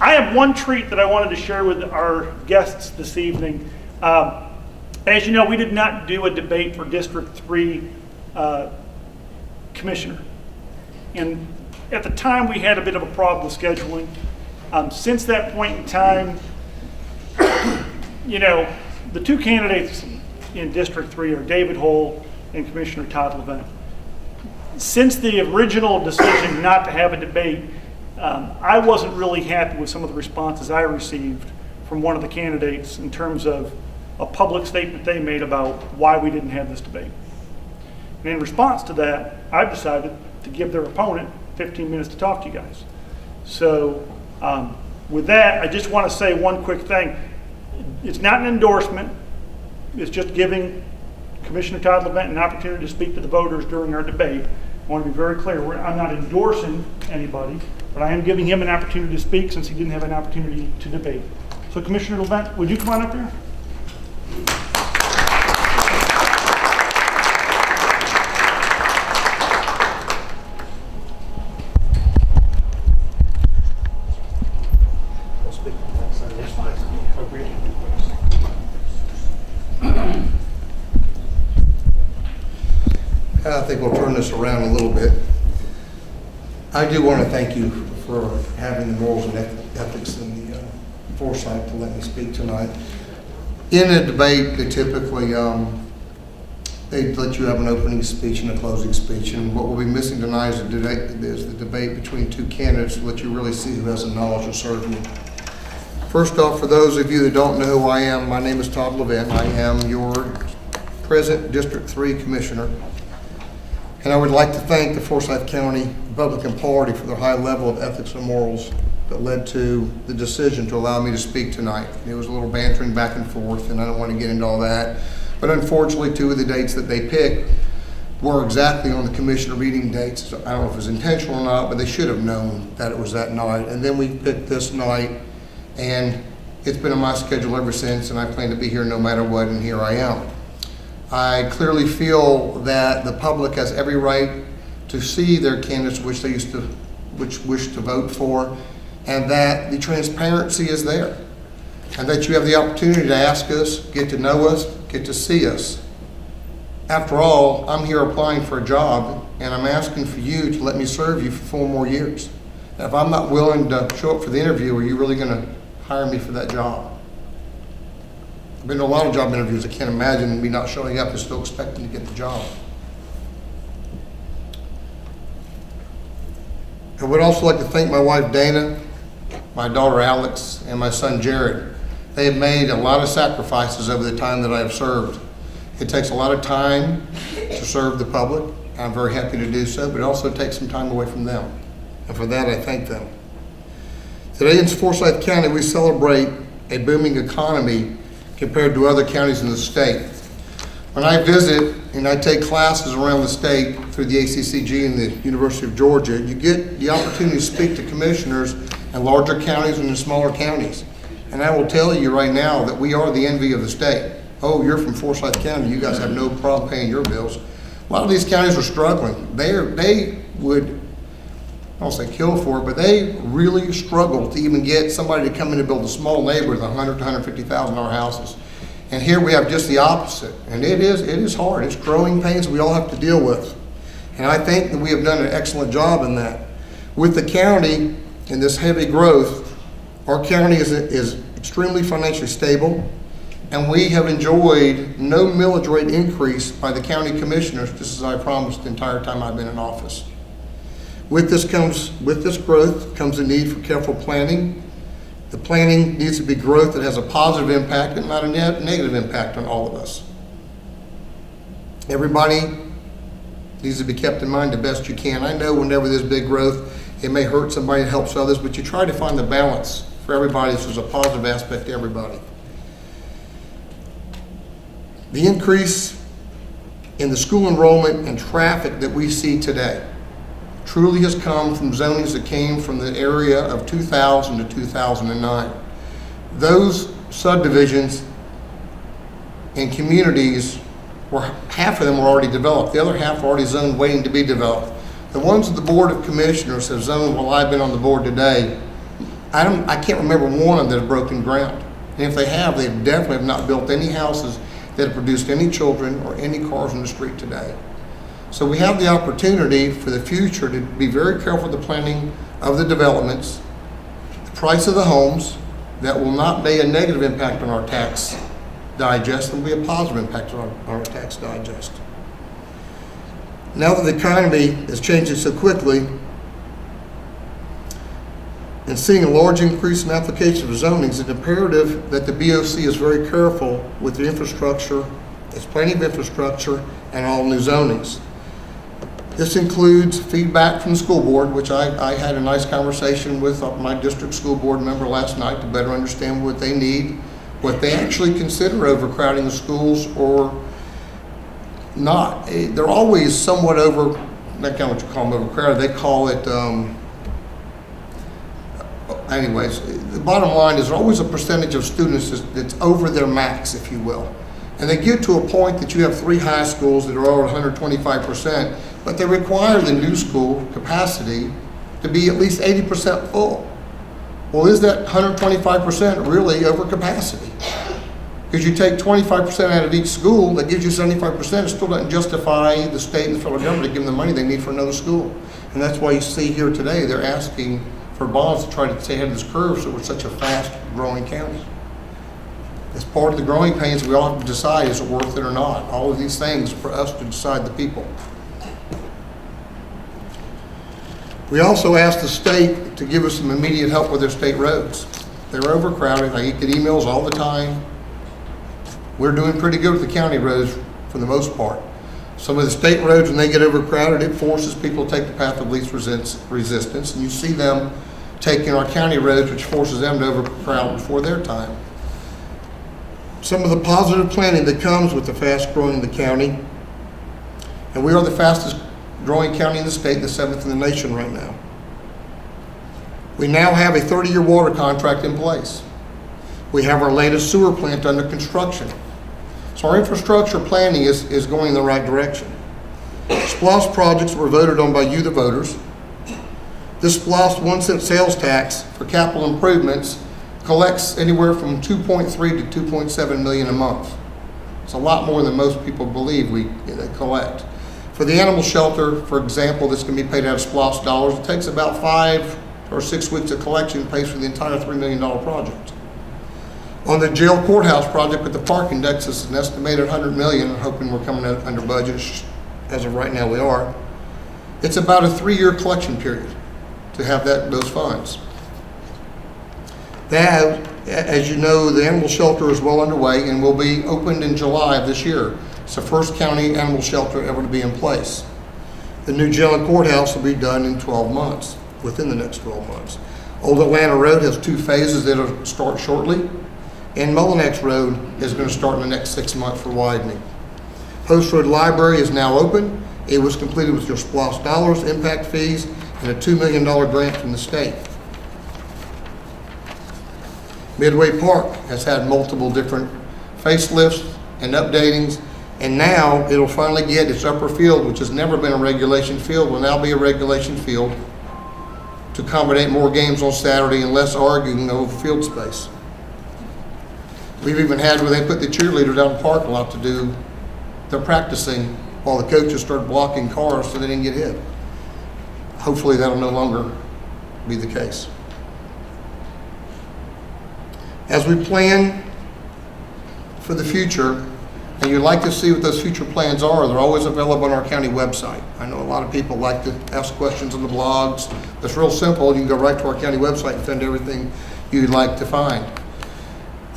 I have one treat that I wanted to share with our guests this evening. As you know, we did not do a debate for District 3 Commissioner. And at the time, we had a bit of a problem with scheduling. Since that point in time, you know, the two candidates in District 3 are David Hull and Commissioner Todd Levent. Since the original decision not to have a debate, I wasn't really happy with some of the responses I received from one of the candidates in terms of a public statement they made about why we didn't have this debate. And in response to that, I've decided to give their opponent 15 minutes to talk to you guys. So with that, I just want to say one quick thing. It's not an endorsement. It's just giving Commissioner Todd Levent an opportunity to speak to the voters during our debate. I want to be very clear. I'm not endorsing anybody, but I am giving him an opportunity to speak since he didn't have an opportunity to debate. So Commissioner Levent, would you come on up here? I think we'll turn this around a little bit. I do want to thank you for having the morals and ethics and the foresight to let me speak tonight. In a debate, they typically they let you have an opening speech and a closing speech, and what we'll be missing tonight is the debate between two candidates to let you really see who has the knowledge to serve you. First off, for those of you that don't know who I am, my name is Todd Levent. I am your present District 3 Commissioner. And I would like to thank the Forsyth County Republican Party for their high level of ethics and morals that led to the decision to allow me to speak tonight. It was a little bantering back and forth, and I don't want to get into all that. But unfortunately, two of the dates that they picked were exactly on the commissioner meeting dates. So I don't know if it was intentional or not, but they should have known that it was that night. And then we picked this night, and it's been on my schedule ever since, and I plan to be here no matter what, and here I am. I clearly feel that the public has every right to see their candidates which wish to vote for, and that the transparency is there, and that you have the opportunity to ask us, get to know us, get to see us. After all, I'm here applying for a job, and I'm asking for you to let me serve you for 4 more years. And if I'm not willing to show up for the interview, are you really going to hire me for that job? I've been to a lot of job interviews. I can't imagine me not showing up and still expecting to get the job. I would also like to thank my wife Dana, my daughter Alex, and my son Jared. They have made a lot of sacrifices over the time that I have served. It takes a lot of time to serve the public. I'm very happy to do so, but it also takes some time away from them. And for that, I thank them. Today in Forsyth County, we celebrate a booming economy compared to other counties in the state. When I visit and I take classes around the state through the ACCG and the University of Georgia, you get the opportunity to speak to commissioners in larger counties and in smaller counties. And I will tell you right now that we are the envy of the state. Oh, you're from Forsyth County, you guys have no problem paying your bills. A lot of these counties are struggling. They would, I don't say kill for it, but they really struggle to even get somebody to come in and build a small neighborhood with $100,000 to $150,000 houses. And here we have just the opposite. And it is hard. It's growing pains we all have to deal with. And I think that we have done an excellent job in that. With the county and this heavy growth, our county is extremely financially stable, and we have enjoyed no millage rate increase by the county commissioners, just as I promised the entire time I've been in office. With this growth comes a need for careful planning. The planning needs to be growth that has a positive impact and not a negative impact on all of us. Everybody needs to be kept in mind the best you can. I know whenever there's big growth, it may hurt somebody, it helps others, but you try to find the balance for everybody so there's a positive aspect to everybody. The increase in the school enrollment and traffic that we see today truly has come from zonings that came from the area of 2000 to 2009. Those subdivisions and communities half of them were already developed. The other half were already zoned waiting to be developed. The ones that the Board of Commissioners have zoned while I've been on the board today I can't remember one of them that have broken ground. And if they have, they definitely have not built any houses that have produced any children or any cars on the street today. So we have the opportunity for the future to be very careful with the planning of the developments, the price of the homes, that will not be a negative impact on our tax digest, and will be a positive impact on our tax digest. Now that the economy is changing so quickly, and seeing a large increase in application of zonings, it's imperative that the BOC is very careful with the infrastructure, its planning of infrastructure, and all new zonings. This includes feedback from the school board, which I had a nice conversation with my district school board member last night to better understand what they need, what they actually consider overcrowding the schools or not. They're always somewhat not kind of what you call them overcrowded, they call it, anyways, the bottom line is there's always a percentage of students that's over their max, if you will. And they get to a point that you have 3 high schools that are all at 125%, but they require the new school capacity to be at least 80% full. Well, is that 125% really over capacity? Because you take 25% out of each school, that gives you 75%, it still doesn't justify the state and the federal government to give them the money they need for another school. And that's why you see here today, they're asking for bonds to try to stay ahead of this curve so we're such a fast growing county. As part of the growing pains, we all have to decide, is it worth it or not? All of these things for us to decide, the people. We also asked the state to give us some immediate help with their state roads. They're overcrowded. I get emails all the time. We're doing pretty good with the county roads for the most part. Some of the state roads, when they get overcrowded, it forces people to take the path of least resistance. And you see them taking our county roads, which forces them to overcrowd before their time. Some of the positive planning that comes with the fast growing in the county, and we are the fastest growing county in the state, the 7th in the nation right now. We now have a 30-year water contract in place. We have our latest sewer plant under construction. So our infrastructure planning is going in the right direction. SPLOST projects were voted on by you, the voters. This SPLOST 1-cent sales tax for capital improvements collects anywhere from $2.3 to $2.7 million a month. It's a lot more than most people believe they collect. For the animal shelter, for example, this can be paid out of SPLOST dollars. It takes about 5 or 6 weeks of collection and pays for the entire $3 million project. On the jail courthouse project with the park index, it's an estimated $100 million. I'm hoping we're coming out under budget. As of right now, we are. It's about a 3-year collection period to have those funds. That, as you know, the animal shelter is well underway and will be opened in July of this year. It's the first county animal shelter ever to be in place. The new jail and courthouse will be done in 12 months, within the next 12 months. Old Atlanta Road has 2 phases that will start shortly, and Mullinex Road is going to start in the next 6 months for widening. Post Road Library is now open. It was completed with your SPLOST dollars, impact fees, and a $2 million grant from the state. Midway Park has had multiple different facelifts and updatings, and now it'll finally get its upper field, which has never been a regulation field, will now be a regulation field to accommodate more games on Saturday and less arguing over field space. We've even had where they put the cheerleaders out in the parking lot to do their practicing while the coaches start blocking cars so they didn't get hit. Hopefully that'll no longer be the case. As we plan for the future, and you'd like to see what those future plans are, they're always available on our county website. I know a lot of people like to ask questions on the blogs. It's real simple. You can go right to our county website and find everything you'd like to find.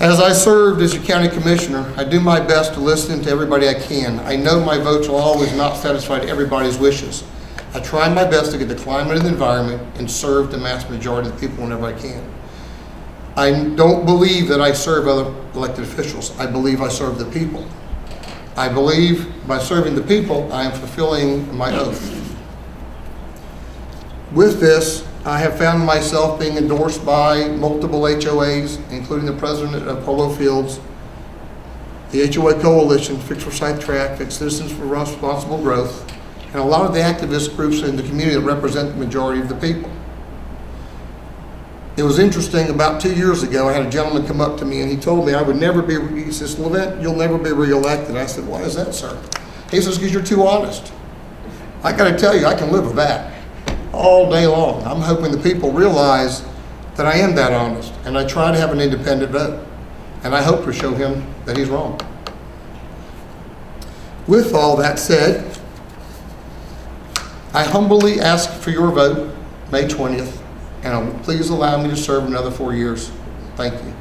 As I served as your county commissioner, I do my best to listen to everybody I can. I know my votes will always not satisfy everybody's wishes. I try my best to get the climate and the environment and serve the mass majority of the people whenever I can. I don't believe that I serve other elected officials. I believe I serve the people. I believe by serving the people, I am fulfilling my oath. With this, I have found myself being endorsed by multiple HOAs, including the president of Polo Fields, the HOA Coalition, Fix Forsyth Traffic, Citizens for Responsible Growth, and a lot of the activist groups in the community that represent the majority of the people. It was interesting, about 2 years ago, I had a gentleman come up to me and he told me I would never be, he says, Levent, you'll never be reelected. I said, why is that, sir? He says, because you're too honest. I gotta tell you, I can live with that all day long. I'm hoping the people realize that I am that honest, and I try to have an independent vote. And I hope to show him that he's wrong. With all that said, I humbly ask for your vote May 20th, and please allow me to serve another 4 years. Thank you.